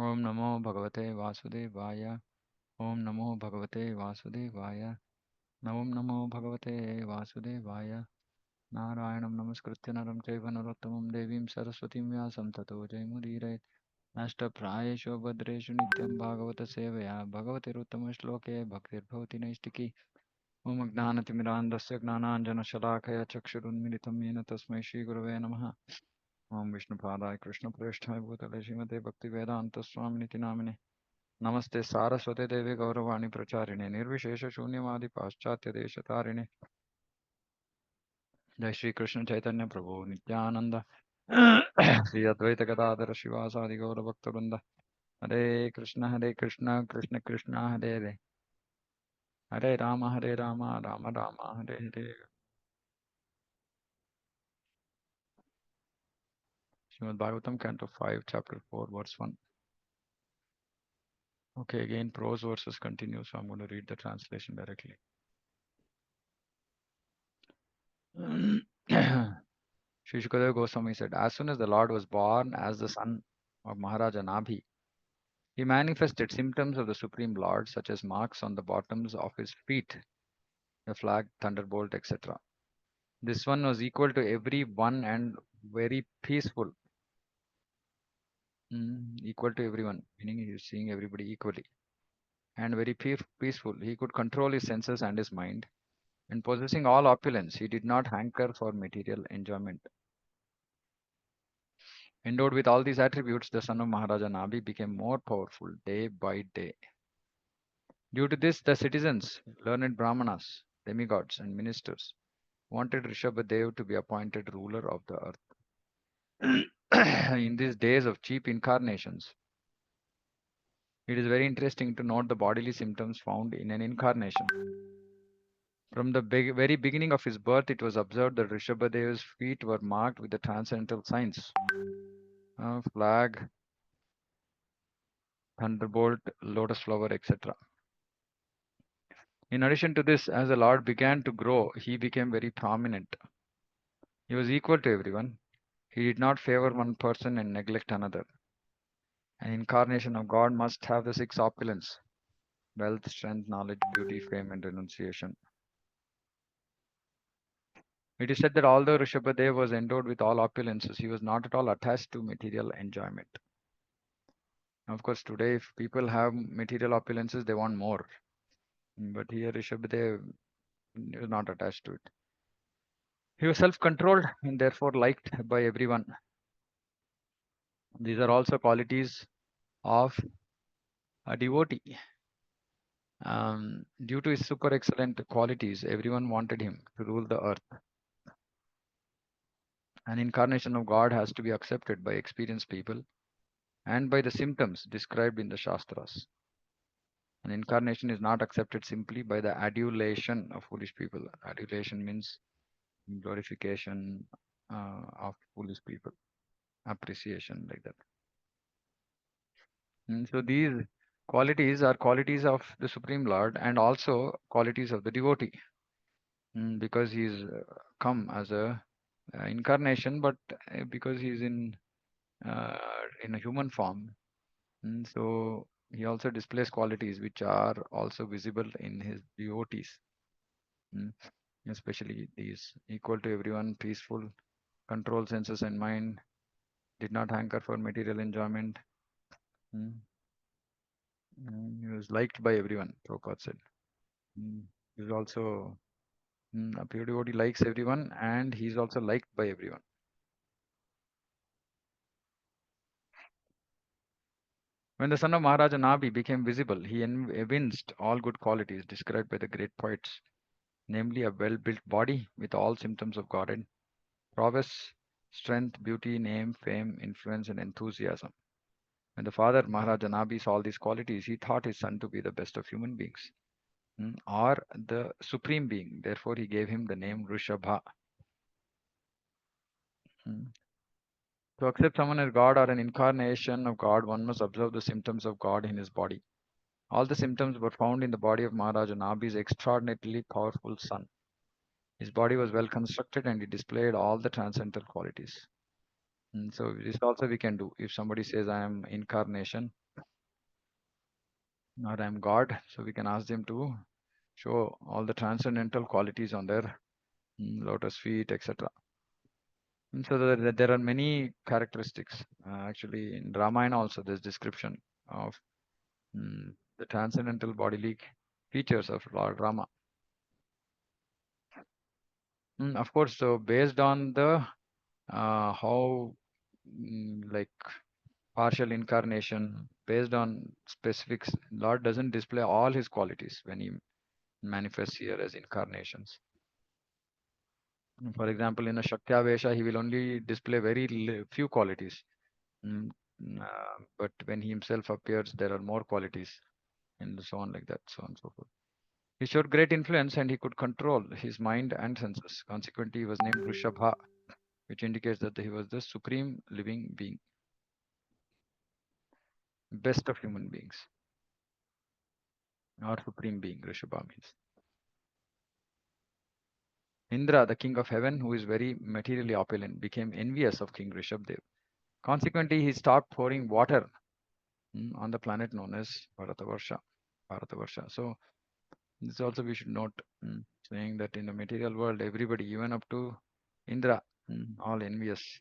Om Namo Bhagavate Vasudevaya. Om Namo Bhagavate Vasudevaya. Om Namo Bhagavate Vasudevaya. Narayanam Namaskritya Naram Chaiva Narottamam Devim Saraswatim Vyasam Tato Jayamudire. Nashtaprayeshu Bhadreshu Nityam Bhagavata Sevaya. Bhagavate Ruttama Shloke Bhaktir Bhavati Naistiki. Om Gnanatimirandasya Gnananjana Shalakaya Chakshurunmilitam Yena Tasmai Shri Gurave Namaha. Om Vishnupadaya Krishna Preshthaya Bhutale Srimate Bhakti Vedanta Swamini Namine. नमस्ते सारस्वते देवी गौरवाणी प्रचारिणे निर्विशेष शून्यवादी पाश्चात्य देश तारिणे जय श्री कृष्ण चैतन्य प्रभु नित्यानंद श्री अद्वैत गदाधर शिवासादि गौर भक्तवृंद हरे Krishna Krishna Krishna Hare Hare Hare Ram Ram Ram Hare Hare Srimad Bhagavatam Canto 5 Chapter 4 Verse 1. Okay, again prose verses continue, so I'm going to read the translation directly. Sri Shukadeva Goswami said, as soon as the Lord was born as the son of Maharaja Nabhi, he manifested symptoms of the Supreme Lord, such as marks on the bottoms of his feet, a flag, thunderbolt, etc. This one was equal to every one and very peaceful. Equal to everyone, meaning he is seeing everybody equally. And very peaceful. He could control his senses and his mind. And possessing all opulence, he did not hanker for material enjoyment. Endowed with all these attributes, the son of Maharaja Nabhi became more powerful day by day. Due to this, the citizens, learned brahmanas, demigods, and ministers wanted Ṛṣabhadeva to be appointed ruler of the earth. In these days of cheap incarnations, it is very interesting to note the bodily symptoms found in an incarnation. From the very beginning of his birth, it was observed that Ṛṣabhadeva's feet were marked with the transcendental signs, flag, thunderbolt, lotus flower, etc. In addition to this, as the Lord began to grow, he became very prominent. He was equal to everyone. He did not favor one person and neglect another. An incarnation of God must have the six opulence: wealth, strength, knowledge, beauty, fame, and renunciation. It is said that although Ṛṣabhadeva was endowed with all opulences, he was not at all attached to material enjoyment. Of course, today, if people have material opulences, they want more. But here, Ṛṣabhadeva is not attached to it. He was self-controlled and therefore liked by everyone. These are also qualities of a devotee. Due to his super excellent qualities, everyone wanted him to rule the earth. An incarnation of God has to be accepted by experienced people and by the symptoms described in the Shastras. An incarnation is not accepted simply by the adulation of foolish people. Adulation means glorification of foolish people, appreciation, like that. So these qualities are qualities of the Supreme Lord and also qualities of the devotee, because he's come as a incarnation, but because he's in a human form, so he also displays qualities which are also visible in his devotees, especially these: equal to everyone, peaceful, control senses and mind, did not hanker for material enjoyment. He was liked by everyone, Prabhupada said. He is also a pure devotee, likes everyone, and he is also liked by everyone. When the son of Maharaja Nabhi became visible, he evinced all good qualities described by the great poets, namely a well-built body with all symptoms of Godhead, prowess, strength, beauty, name, fame, influence, and enthusiasm. When the father Maharaja Nabhi saw all these qualities, he thought his son to be the best of human beings, or the supreme being. Therefore, he gave him the name Ṛṣabha. To accept someone as God or an incarnation of God, one must observe the symptoms of God in his body. All the symptoms were found in the body of Maharaja Nabhi's extraordinarily powerful son. His body was well constructed and he displayed all the transcendental qualities. So this also we can do. If somebody says I am incarnation, or I'm God. So we can ask them to show all the transcendental qualities on their lotus feet, etc. And so there are many characteristics. Actually, in Ramayana also there's description of the transcendental bodily features of Lord Rama. Of course, so based on the how like partial incarnation, based on specifics, Lord doesn't display all his qualities when he manifests here as incarnations. For example, in a Shaktavesha, he will only display very few qualities. Mm, but when he himself appears, there are more qualities, and so on like that, so on and so forth. He showed great influence and he could control his mind and senses. Consequently, he was named Ṛṣabha, which indicates that he was the supreme living being, best of human beings, or supreme being, Ṛṣabha means. Indra, the king of heaven, who is very materially opulent, became envious of King Ṛṣabhadeva. Consequently, he stopped pouring water on the planet known as Bharatavarsha. So, this also we should note, saying that in the material world, everybody, even up to Indra, all envious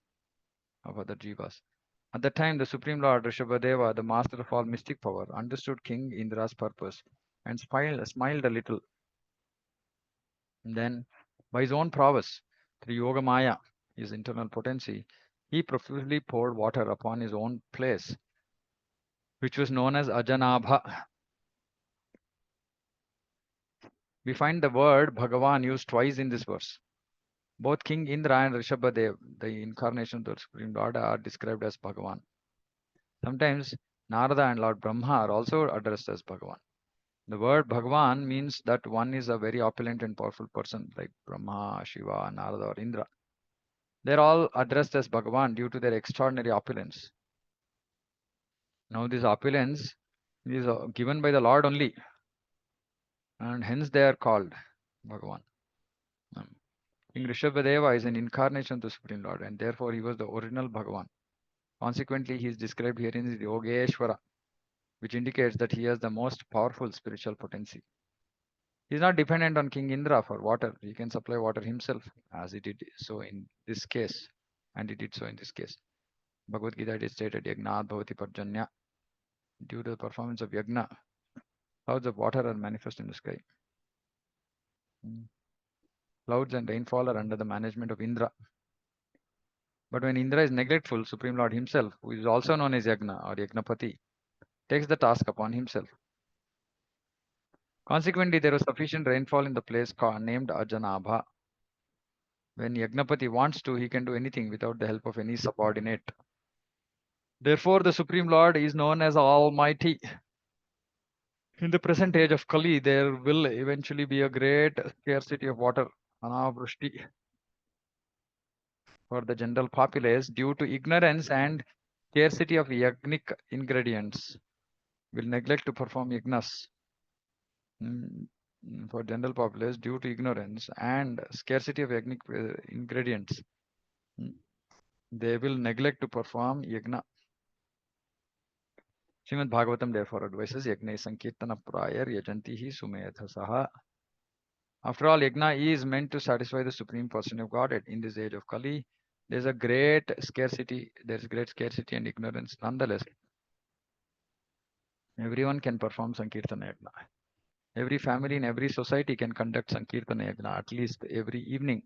of other jivas. At that time, the Supreme Lord Ṛṣabhadeva, the master of all mystic power, understood King Indra's purpose and smiled a little. And then, by his own prowess, through Yoga Maya, his internal potency, he profusely poured water upon his own place, which was known as Ajanabha. We find the word Bhagavan used twice in this verse. Both King Indra and Ṛṣabhadev, the incarnation of the Supreme Lord, are described as Bhagavan. Sometimes Narada and Lord Brahma are also addressed as Bhagavan. The word Bhagavan means that one is a very opulent and powerful person like Brahma, Shiva, Narada, or Indra. They're all addressed as Bhagavan due to their extraordinary opulence. Now, this opulence is given by the Lord only, and hence they are called Bhagavan. King Ṛṣabhadeva is an incarnation of the Supreme Lord, and therefore he was the original Bhagavan. Consequently, he is described here in the Yogeshwara, which indicates that he has the most powerful spiritual potency. He is not dependent on King Indra for water. He can supply water himself, as he did so in this case, and he did so in this case. Bhagavad Gita, it is stated, Yagnat Bhavati Parjanya. Due to the performance of Yagna, clouds of water are manifest in the sky. Clouds and rainfall are under the management of Indra. But when Indra is neglectful, Supreme Lord himself, who is also known as Yagna or Yagnapati, takes the task upon himself. Consequently, there was sufficient rainfall in the place named Ajanabha. When Yagnapati wants to, he can do anything without the help of any subordinate. Therefore, the Supreme Lord is known as Almighty. In the present age of Kali, there will eventually be a great scarcity of water, Anavrushti, for the general populace due to ignorance and scarcity of yagnic ingredients. Will neglect to perform yagnas for general populace due to ignorance and scarcity of yagnic ingredients. They will neglect to perform yagna. Srimad Bhagavatam therefore advises yagna sankirtana prayar yajanti hi sumedhasaha. After all, yagna is meant to satisfy the Supreme Person of Godhead. In this age of Kali, there's a great scarcity. There's great scarcity and ignorance. Nonetheless, everyone can perform Sankirtana Yagna. Every family in every society can conduct Sankirtana Yagna at least every evening.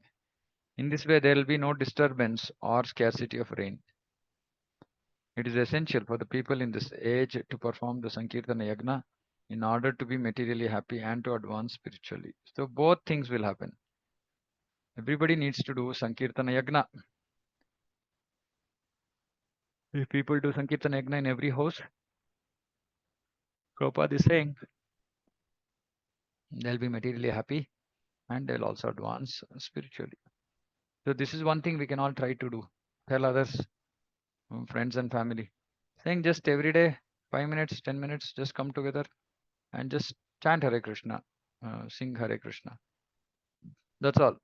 In this way, there will be no disturbance or scarcity of rain. It is essential for the people in this age to perform the Sankirtana Yagna in order to be materially happy and to advance spiritually. So both things will happen. Everybody needs to do Sankirtana Yagna. If people do Sankirtana Yagna in every house, Prabhupada is saying they'll be materially happy and they'll also advance spiritually. So this is one thing we can all try to do. Tell others, friends and family, saying just every day, 5 minutes, 10 minutes, just come together and just chant Hare Krishna, sing Hare Krishna. That's all.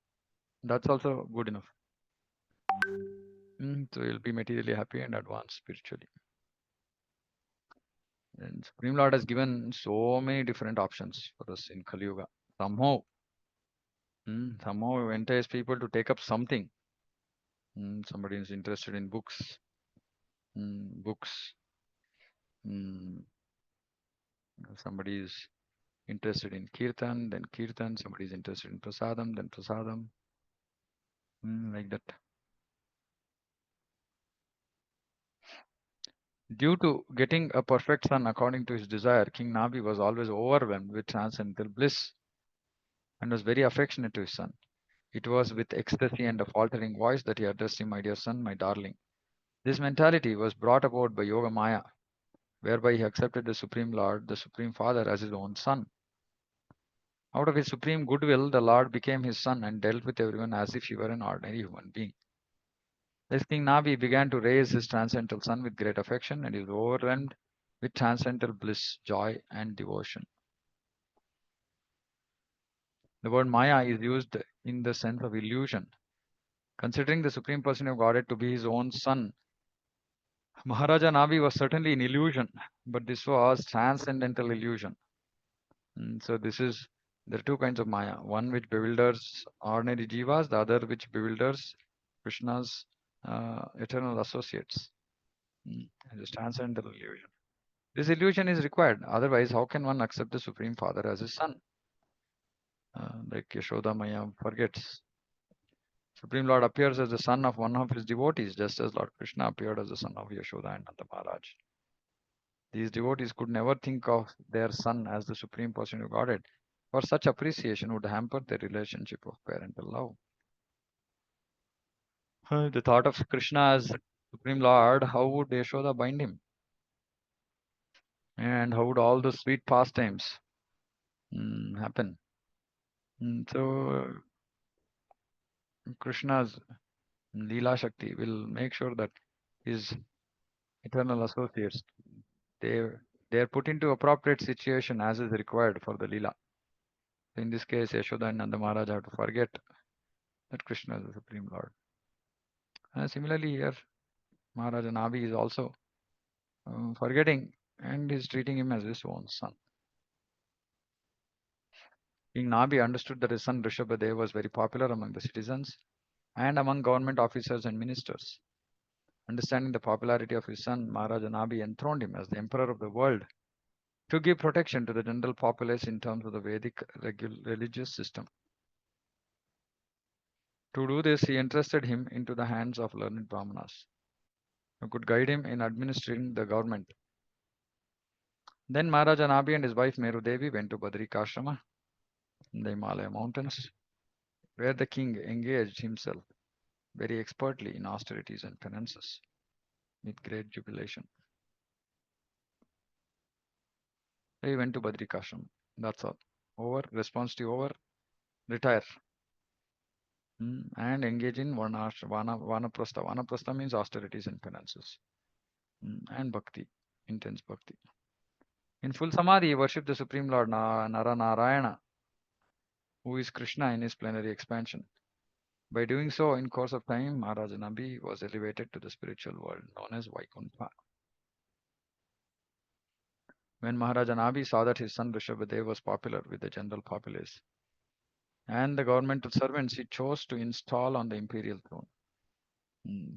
That's also good enough. So you'll be materially happy and advance spiritually. And Supreme Lord has given so many different options for us in Kali Yuga. Somehow, somehow entice people to take up something. Somebody is interested in books, books. Mm, Somebody is interested in kirtan, then kirtan. Somebody is interested in prasadam, then prasadam. Like that. Due to getting a perfect son according to his desire, King Nabi was always overwhelmed with transcendental bliss and was very affectionate to his son. It was with ecstasy and a faltering voice that he addressed him, my dear son, my darling. This mentality was brought about by Yoga Maya, whereby he accepted the Supreme Lord, the Supreme Father, as his own son. Out of his supreme goodwill, the Lord became his son and dealt with everyone as if he were an ordinary human being. Thus, King Nabi began to raise his transcendental son with great affection and he was overwhelmed with transcendental bliss, joy, and devotion. The word Maya is used in the sense of illusion. Considering the Supreme Person of Godhead to be his own son, Maharaja Nabi was certainly an illusion, but this was transcendental illusion. So there are two kinds of Maya. One which bewilders ordinary jivas, the other which bewilders Krishna's eternal associates. It's transcendental illusion. This illusion is required. Otherwise, how can one accept the Supreme Father as his son? Like Yashoda Maya forgets. Supreme Lord appears as the son of one of his devotees, just as Lord Krishna appeared as the son of Yashoda and Nanda Maharaj. These devotees could never think of their son as the Supreme Person of Godhead, for such appreciation would hamper their relationship of parental love. The thought of Krishna as Supreme Lord, how would Yashoda bind him? And how would all the sweet pastimes happen? So Krishna's Leela Shakti will make sure that his eternal associates they they are put into appropriate situation as is required for the Leela. So in this case, Yashoda and Nanda Maharaj have to forget that Krishna is the Supreme Lord. Similarly, here Maharaja Nabi is also forgetting and is treating him as his own son. King Nabi understood that his son Ṛṣabhadeva was very popular among the citizens and among government officers and ministers. Understanding the popularity of his son, Maharaja Nabi enthroned him as the emperor of the world to give protection to the general populace in terms of the Vedic religious system. To do this, he entrusted him into the hands of learned Brahmanas who could guide him in administering the government. Then Maharaja Nabi and his wife Meru Devi went to Badrikashrama in the Himalaya mountains, where the king engaged himself very expertly in austerities and penances with great jubilation. He went to Badrikashrama. That's all. Over, response to over, retire. And engage in vanaprastha. Vanaprastha means austerities and penances. And bhakti, intense bhakti. In full samadhi, he worshipped the Supreme Lord Narayana, who is Krishna in his plenary expansion. By doing so, in course of time, Maharaja Nabi was elevated to the spiritual world known as Vaikuntha. When Maharaja Nabi saw that his son Ṛṣabhadeva was popular with the general populace and the governmental servants, he chose to install on the imperial throne.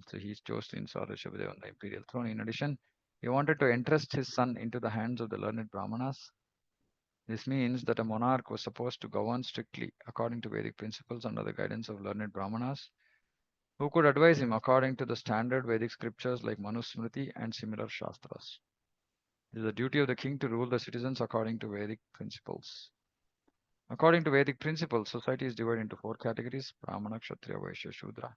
So he chose to install Ṛṣabhadeva on the imperial throne. In addition, he wanted to entrust his son into the hands of the learned Brahmanas. This means that a monarch was supposed to govern strictly according to Vedic principles under the guidance of learned Brahmanas, who could advise him according to the standard Vedic scriptures like Manusmriti and similar Shastras. It is the duty of the king to rule the citizens according to Vedic principles. According to Vedic principles, society is divided into four categories: Brahmana, Kshatriya, Vaishya, Shudra,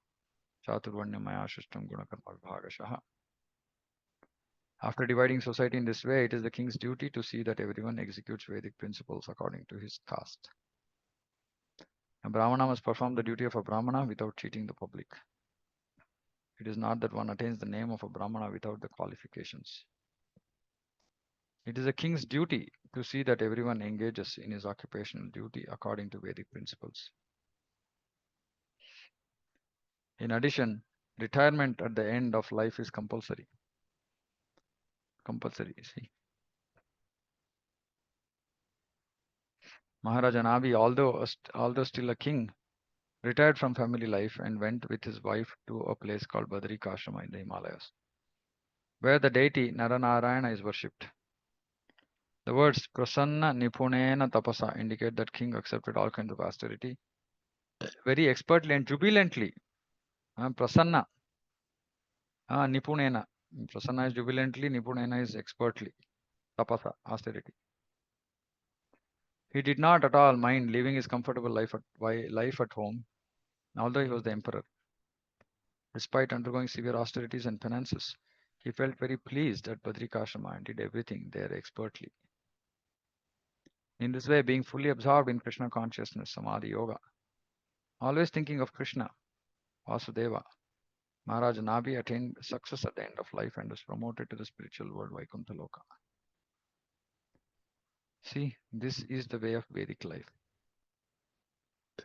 Chaturvanyamaya, Shishtam, Gunakarma, Vibhagashaha. After dividing society in this way, it is the king's duty to see that everyone executes Vedic principles according to his caste. A Brahmana must perform the duty of a Brahmana without cheating the public. It is not that one attains the name of a Brahmana without the qualifications. It is a king's duty to see that everyone engages in his occupational duty according to Vedic principles. In addition, retirement at the end of life is compulsory. See. Maharaja Nabi, although still a king, retired from family life and went with his wife to a place called Badrikashrama in the Himalayas, where the deity Naranarayana is worshipped. The words Prasanna Nipunena Tapasa indicate that king accepted all kinds of austerity very expertly and jubilantly. Prasanna, Nipunena. Prasanna is jubilantly, Nipunena is expertly. Tapasa, austerity. He did not at all mind living his comfortable life at home, although he was the emperor. Despite undergoing severe austerities and penances, he felt very pleased at Badrikashrama and did everything there expertly. In this way, being fully absorbed in Krishna consciousness, Samadhi Yoga, always thinking of Krishna, Vasudeva, Maharaj Nabi attained success at the end of life and was promoted to the spiritual world Vaikuntha Loka. See, this is the way of Vedic life.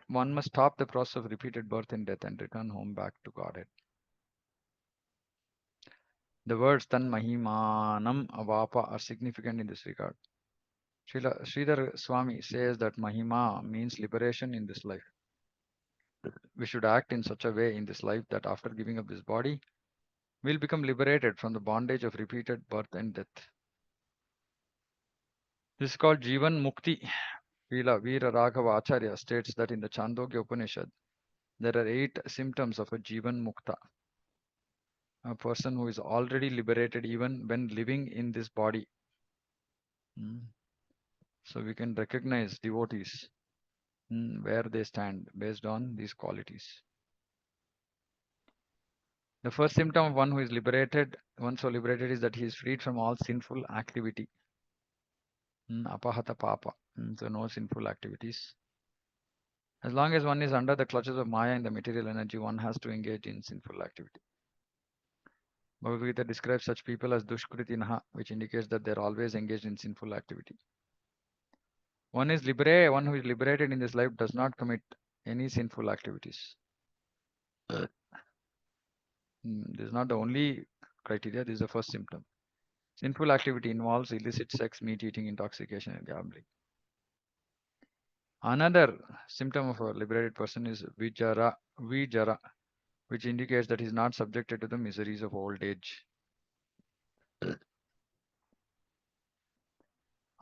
One must stop the process of repeated birth and death and return home back to Godhead. The words Tan Mahimanam Avapa are significant in this regard. Sridhar Swami says that Mahima means liberation in this life. We should act in such a way in this life that after giving up this body, we'll become liberated from the bondage of repeated birth and death. This is called Jivan Mukti. Veera Raghava Acharya states that in the Chandogya Upanishad, there are 8 symptoms of a Jivan Mukta, a person who is already liberated even when living in this body. So we can recognize devotees where they stand based on these qualities. The first symptom of one who is liberated, one so liberated, is that he is freed from all sinful activity. Apahata papa. So no sinful activities. As long as one is under the clutches of Maya and the material energy, one has to engage in sinful activity. Bhagavad Gita describes such people as dushkritinaha, which indicates that they are always engaged in sinful activity. One who is liberated in this life does not commit any sinful activities. This is not the only criteria, this is the first symptom. Sinful activity involves illicit sex, meat eating, intoxication, and gambling. Another symptom of a liberated person is vijara, which indicates that he is not subjected to the miseries of old age.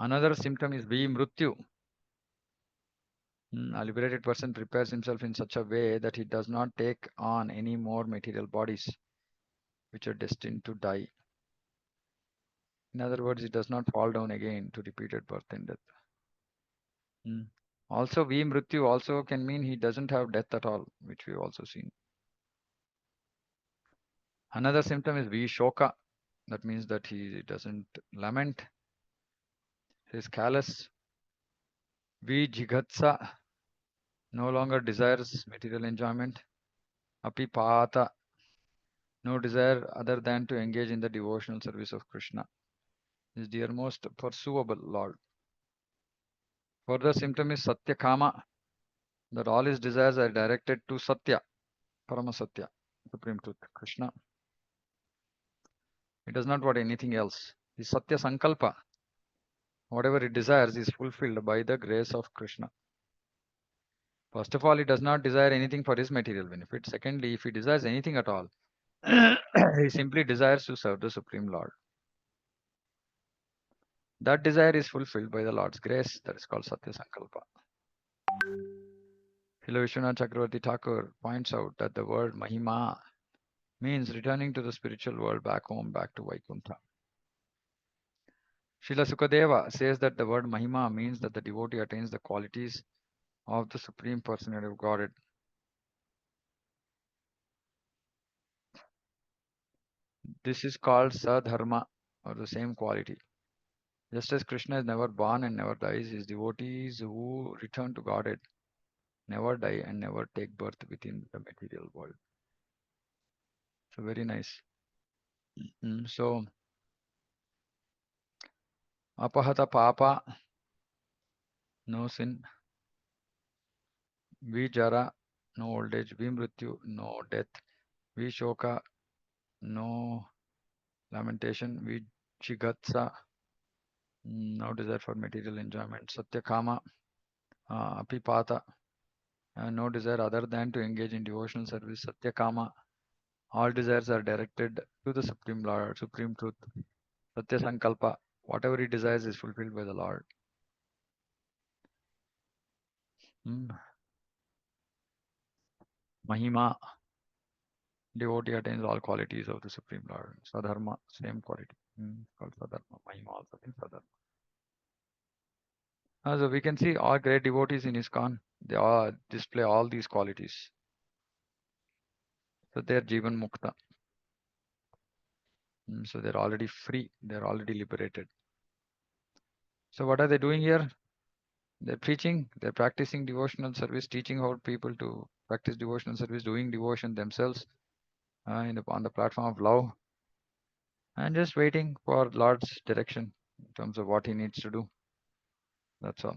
Another symptom is vimrutyu. A liberated person prepares himself in such a way that he does not take on any more material bodies which are destined to die. In other words, he does not fall down again to repeated birth and death. Also, vimrutyu also can mean he doesn't have death at all, which we've also seen. Another symptom is vishoka. That means that he doesn't lament. He is callous. Vijigatsa, no longer desires material enjoyment. Apipata, no desire other than to engage in the devotional service of Krishna, his dear most pursuable Lord. Further symptom is Satyakama, that all his desires are directed to Satya, Paramasatya, Supreme Truth, Krishna. He does not want anything else. His Satya Sankalpa, whatever he desires, is fulfilled by the grace of Krishna. First of all, he does not desire anything for his material benefit. Secondly, if he desires anything at all, he simply desires to serve the Supreme Lord. That desire is fulfilled by the Lord's grace. That is called Satya Sankalpa. Srila Vishwanath Chakravarti Thakur points out that the word Mahima means returning to the spiritual world, back home, back to Vaikuntha. Srila Sukadeva says that the word Mahima means that the devotee attains the qualities of the Supreme Personality of Godhead. This is called Sadharma, or the same quality. Just as Krishna is never born and never dies, his devotees who return to Godhead never die and never take birth within the material world. So very nice. So apahata papa, no sin. Vijara, no old age. Vimrityu, no death. Vishoka, no lamentation. Vichigatsa, no desire for material enjoyment. Satyakama, Apipata, no desire other than to engage in devotional service. Satyakama, all desires are directed to the Supreme Lord, Supreme Truth. Satya Sankalpa, whatever he desires is fulfilled by the Lord. Hmm. Mahima, devotee attains all qualities of the Supreme Lord. Sadharma, same quality. Called Sadharma. Mahima also means Sadharma. So we can see all great devotees in ISKCON, they all display all these qualities. So they're Jivan Mukta. So they're already free, they're already liberated. So what are they doing here? They're preaching, they're practicing devotional service, teaching how people to practice devotional service, doing devotion themselves on the platform of love, and just waiting for Lord's direction in terms of what he needs to do. That's all.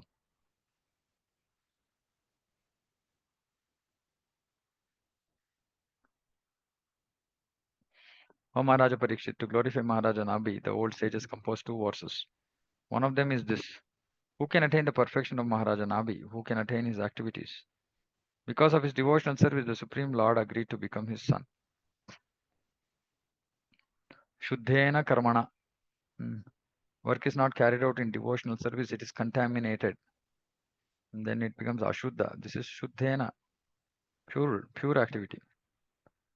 O Maharaja Parikshit, to glorify Maharaja Nabi, the old sages composed two verses. One of them is this: who can attain the perfection of Maharaja Nabi? Who can attain his activities? Because of his devotional service, the Supreme Lord agreed to become his son. Shuddhena karmana. Work is not carried out in devotional service, it is contaminated. And then it becomes ashuddha. This is shuddhena, pure activity.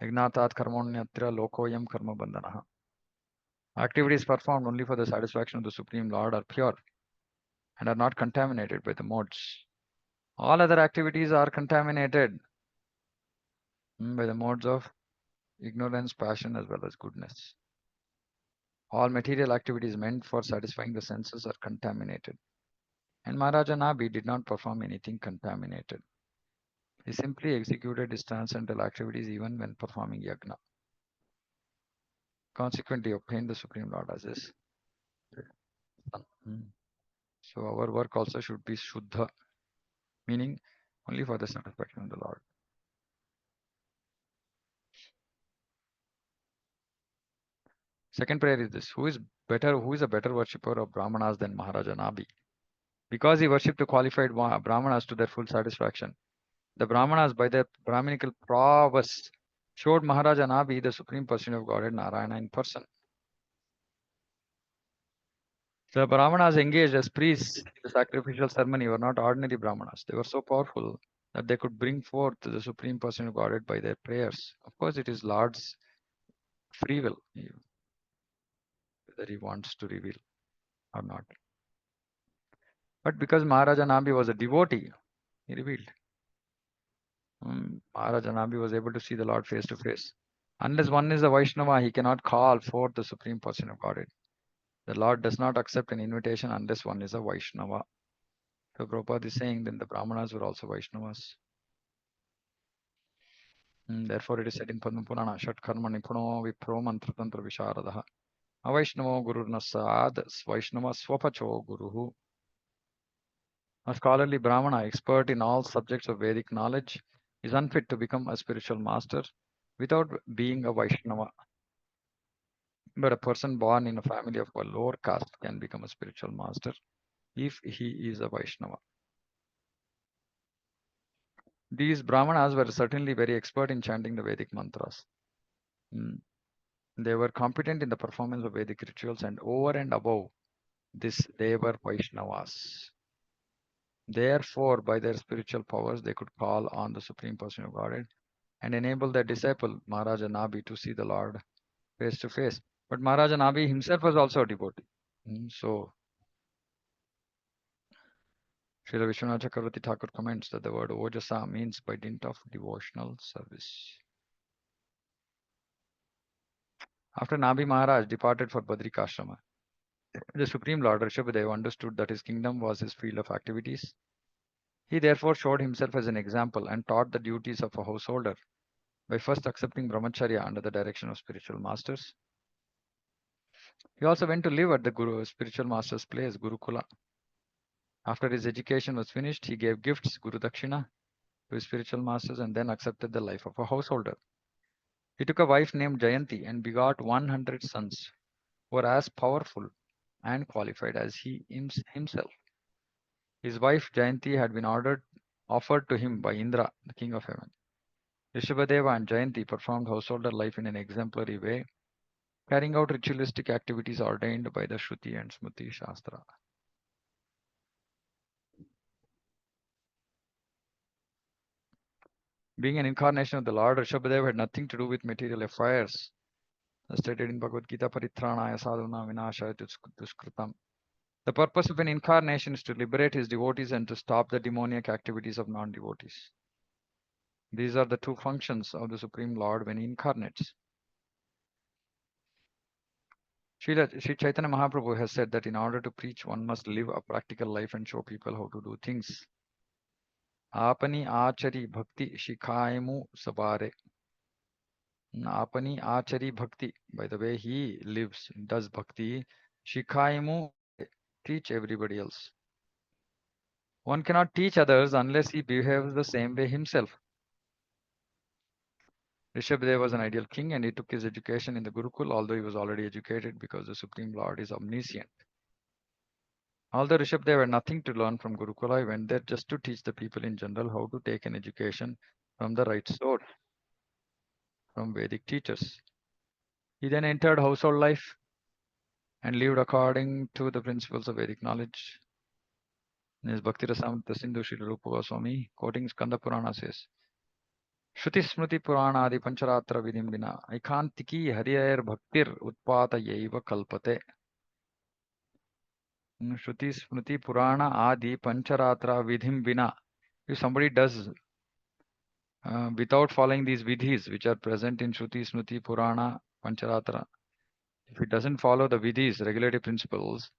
Ignatat karmonyatra lokoyam karma bandhanaha. Activities performed only for the satisfaction of the Supreme Lord are pure and are not contaminated by the modes. All other activities are contaminated by the modes of ignorance, passion, as well as goodness. All material activities meant for satisfying the senses are contaminated. And Maharaja Nabi did not perform anything contaminated. He simply executed his transcendental activities even when performing yagna. Consequently, obtained the Supreme Lord as his son. So our work also should be shuddha, meaning only for the satisfaction of the Lord. Second prayer is this: who is a better worshipper of Brahmanas than Maharaja Nabi? Because he worshipped the qualified Brahmanas to their full satisfaction. The Brahmanas, by their Brahminical prowess, showed Maharaja Nabi the Supreme Person of Godhead Narayana in person. The Brahmanas engaged as priests in the sacrificial ceremony were not ordinary Brahmanas. They were so powerful that they could bring forth the Supreme Person of Godhead by their prayers. Of course, it is Lord's free will, whether he wants to reveal or not. But because Maharaja Nabi was a devotee, he revealed. Maharaja Nabi was able to see the Lord face to face. Unless one is a Vaishnava, he cannot call forth the Supreme Person of Godhead. The Lord does not accept an invitation unless one is a Vaishnava. So Prabhupada is saying then the Brahmanas were also Vaishnavas. Therefore it is said in Padma Purana, Shat Karma Nipuno Vipro Mantra Tantra Visharadaha Avaishnavo Guru Nasad Vaishnava Swapacho Guruhu. A scholarly Brahmana, expert in all subjects of Vedic knowledge, is unfit to become a spiritual master without being a Vaishnava. But a person born in a family of a lower caste can become a spiritual master if he is a Vaishnava. These Brahmanas were certainly very expert in chanting the Vedic mantras. They were competent in the performance of Vedic rituals, and over and above this, they were Vaishnavas. Therefore, by their spiritual powers, they could call on the Supreme Person of Godhead and enable their disciple, Maharaja Nabi, to see the Lord face to face. But Maharaja Nabi himself was also a devotee. So, Srila Vishwanath Chakravarti Thakur comments that the word Ojasa means by dint of devotional service. After Nabi Maharaj departed for Badrikashrama, the Supreme Lord Ṛṣabhadeva understood that his kingdom was his field of activities. He therefore showed himself as an example and taught the duties of a householder by first accepting brahmacharya under the direction of spiritual masters. He also went to live at the spiritual master's place, Gurukula. After his education was finished, he gave gifts, Guru Dakshina, to his spiritual masters and then accepted the life of a householder. He took a wife named Jayanti and begot 100 sons who were as powerful and qualified as he himself. His wife Jayanti had been offered to him by Indra, the king of heaven. Ṛṣabhadeva and Jayanti performed householder life in an exemplary way, carrying out ritualistic activities ordained by the Shruti and Smriti Shastra. Being an incarnation of the Lord, Ṛṣabhadeva had nothing to do with material affairs. As stated in Bhagavad Gita, Paritranaya sadhuna vinashaya duskritam. The purpose of an incarnation is to liberate his devotees and to stop the demoniac activities of non-devotees. These are the two functions of the Supreme Lord when he incarnates. Sri Chaitanya Mahaprabhu has said that in order to preach, one must live a practical life and show people how to do things. Apani achari bhakti shikhaimu sabare. Apani achari bhakti. By the way he lives, does bhakti. Shikhaimu, teach everybody else. One cannot teach others unless he behaves the same way himself. Ṛṣabhadeva was an ideal king and he took his education in the Gurukul, although he was already educated because the Supreme Lord is omniscient. Although Ṛṣabhadeva had nothing to learn from Gurukula, he went there just to teach the people in general how to take an education from the right source, from Vedic teachers. He then entered household life and lived according to the principles of Vedic knowledge. In his Bhakti Rasamrita Sindhu, Srila Rupa Goswami, quoting Skanda Purana, says, Shruti Smriti Purana Adi Pancharatra Vidhim Vina Aikantiki Hariyer Bhaktir Utpata Yaiva Kalpate. Shruti Smriti Purana Adi Pancharatra Vidhim Vina. If somebody does without following these vidhis which are present in Shruti, Smriti, Purana, Pancharatra, if he doesn't follow the vidhis, regulative principles,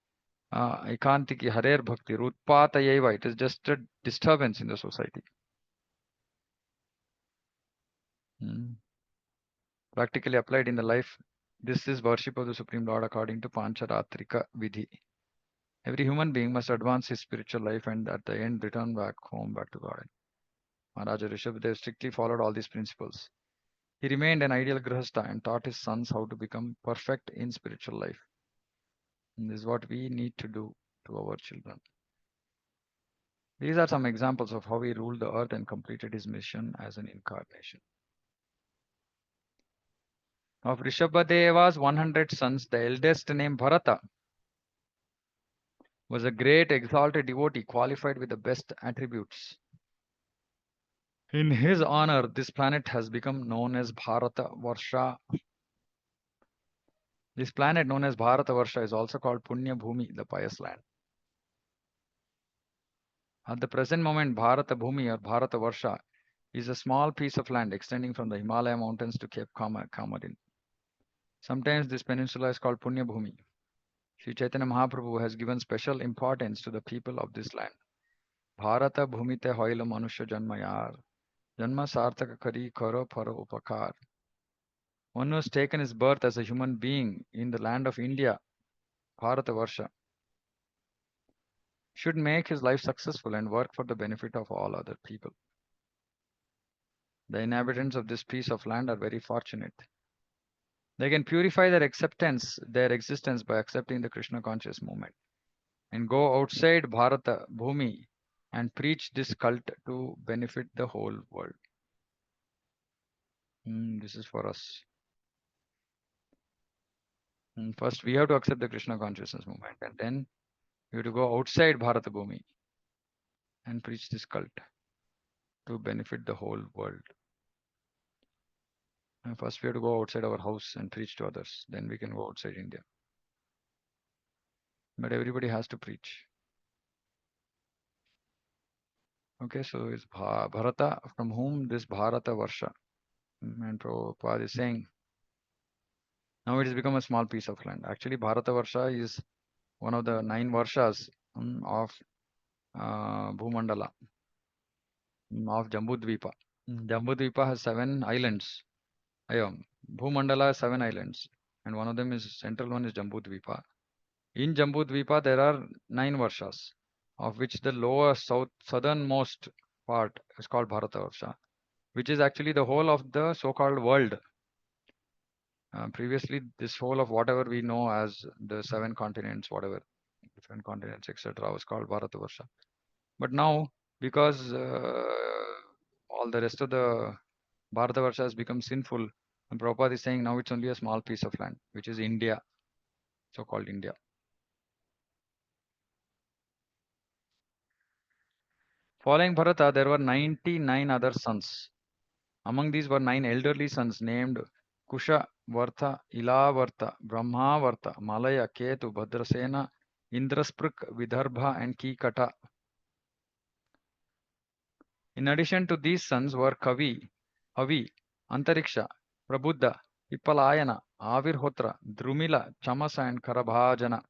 Aikantiki Harer Bhakti, Rutpata Yaiva, it is just a disturbance in the society. Practically applied in the life, this is worship of the Supreme Lord according to Pancharatrika Vidhi. Every human being must advance his spiritual life and at the end return back home, back to God. Maharaja Ṛṣabhadeva strictly followed all these principles. He remained an ideal grihastha and taught his sons how to become perfect in spiritual life. And this is what we need to do to our children. These are some examples of how he ruled the earth and completed his mission as an incarnation. Of Ṛṣabhadeva's 100 sons, the eldest, named Bharata, was a great exalted devotee qualified with the best attributes. In his honor, this planet has become known as Bharata Varsha. This planet known as Bharata Varsha is also called Punya Bhumi, the pious land. At the present moment, Bharata Bhumi or Bharata Varsha is a small piece of land extending from the Himalaya mountains to Cape Comorin. Sometimes this peninsula is called Punya Bhumi. Sri Chaitanya Mahaprabhu has given special importance to the people of this land. Bharata Bhumite Hoila Manusha Janmayar. Janma Sartaka Kari Karo Paro Upakar. One who has taken his birth as a human being in the land of India, Bharata Varsha, should make his life successful and work for the benefit of all other people. The inhabitants of this piece of land are very fortunate. They can purify their existence by accepting the Krishna conscious movement and go outside Bharata Bhumi and preach this cult to benefit the whole world. This is for us. First, we have to accept the Krishna consciousness movement, and then we have to go outside Bharata Bhumi and preach this cult to benefit the whole world. And first, we have to go outside our house and preach to others. Then we can go outside India. But everybody has to preach. Okay, so it's Bharata, from whom this Bharata Varsha. And Prabhupada is saying, now it has become a small piece of land. Actually, Bharata Varsha is one of the 9 Varshas of Bhumandala, of Jambudvipa. Jambudvipa has 7 islands. Bhumandala has 7 islands. And one of them is, central one is Jambudvipa. In Jambudvipa, there are 9 Varshas, of which the lower southernmost part is called Bharata Varsha, which is actually the whole of the so-called world. Previously, this whole of whatever we know as the 7 continents, whatever, different continents, etc., was called Bharata Varsha. But now, because all the rest of the Bharatavarsha has become sinful, and Prabhupada is saying now it's only a small piece of land, which is India, so-called India. Following Bharata, there were 99 other sons. Among these were 9 elderly sons named Kusha, Vartha, Ilavarta, Brahmavarta, Malaya, Ketu, Bhadrasena, Indrasprik, Vidarbha, and Kikata. In addition to these sons were Kavi, Avi, Antariksha, Prabuddha, Ippalayana, Avirhotra, Drumila, Chamasa, and Karabhajana.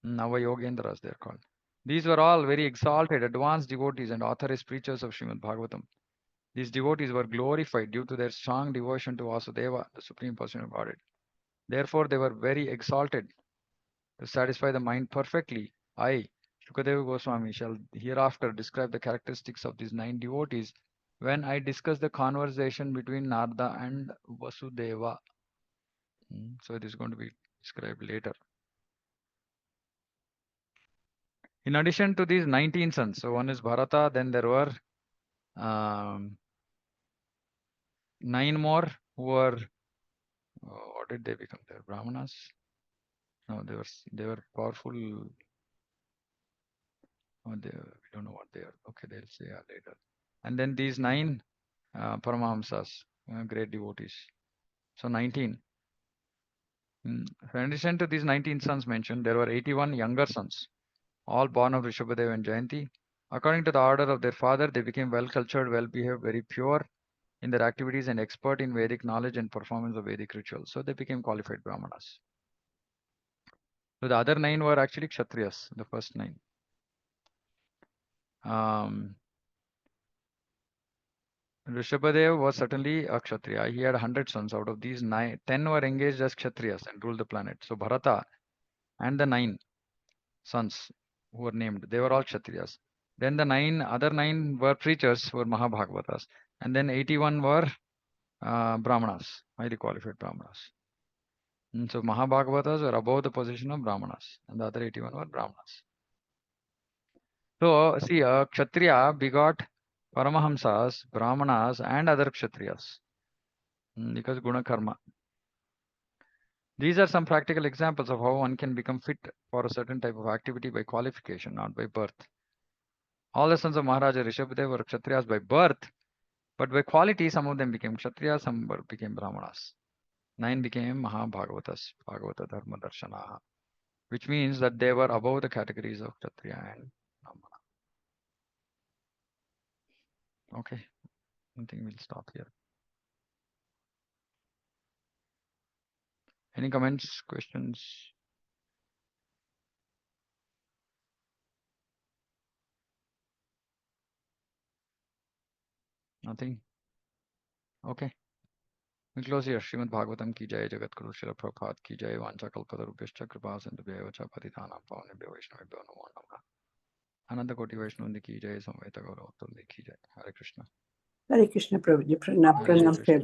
Navayogendras they are called. These were all very exalted, advanced devotees and authorized preachers of Srimad Bhagavatam. These devotees were glorified due to their strong devotion to Vasudeva, the Supreme Person of Godhead. Therefore, they were very exalted. To satisfy the mind perfectly, I, Shukadeva Goswami, shall hereafter describe the characteristics of these 9 devotees when I discuss the conversation between Narada and Vasudeva. So it is going to be described later. In addition to these 19 sons, so one is Bharata, then there were 9 more who were, what did they become? They were Brahmanas? No, they were powerful. Oh, we don't know what they are. Okay, they'll say later. And then these 9 Paramahamsas, great devotees. So 19. In addition to these 19 sons mentioned, there were 81 younger sons, all born of Ṛṣabhadeva and Jayanti. According to the order of their father, they became well-cultured, well-behaved, very pure in their activities and expert in Vedic knowledge and performance of Vedic rituals. So they became qualified Brahmanas. So the other 9 were actually Kshatriyas, the first 9. Ṛṣabhadeva was certainly a Kshatriya. He had 100 sons. Out of these, 10 were engaged as Kshatriyas and ruled the planet. So Bharata and the 9 sons who were named, they were all Kshatriyas. Then the other 9 were preachers, who were Mahabhagavatas. And then 81 were Brahmanas, highly qualified Brahmanas. And so Mahabhagavatas were above the position of Brahmanas, and the other 81 were Brahmanas. So see, Kshatriya begot Paramahamsas, Brahmanas, and other Kshatriyas because Guna Karma. These are some practical examples of how one can become fit for a certain type of activity by qualification, not by birth. All the sons of Maharaja Ṛṣabhadeva were Kshatriyas by birth, but by quality, some of them became Kshatriyas, some became Brahmanas. 9 became Mahabhagavatas, Bhagavata Dharma Darshanaha, which means that they were above the categories of Kshatriya and Brahmana. Okay, I think we'll stop here. Any comments, questions? Nothing? Okay. We close here. Srimad Bhagavatam ki jai, Jagat Guru Srila Prabhupada ki jai, Vancha Kalpatarubhyascha Kripa Sindhubhyo cha Patithanam Pavanebhyo Vaishnavebhyo Namo Namah. Ananda Koti Vaishnavundi ki jai, Samveta Gauravatulli ki jai. Hare Krishna. Hare Krishna Prabhuji, pranam Hare to Krishna.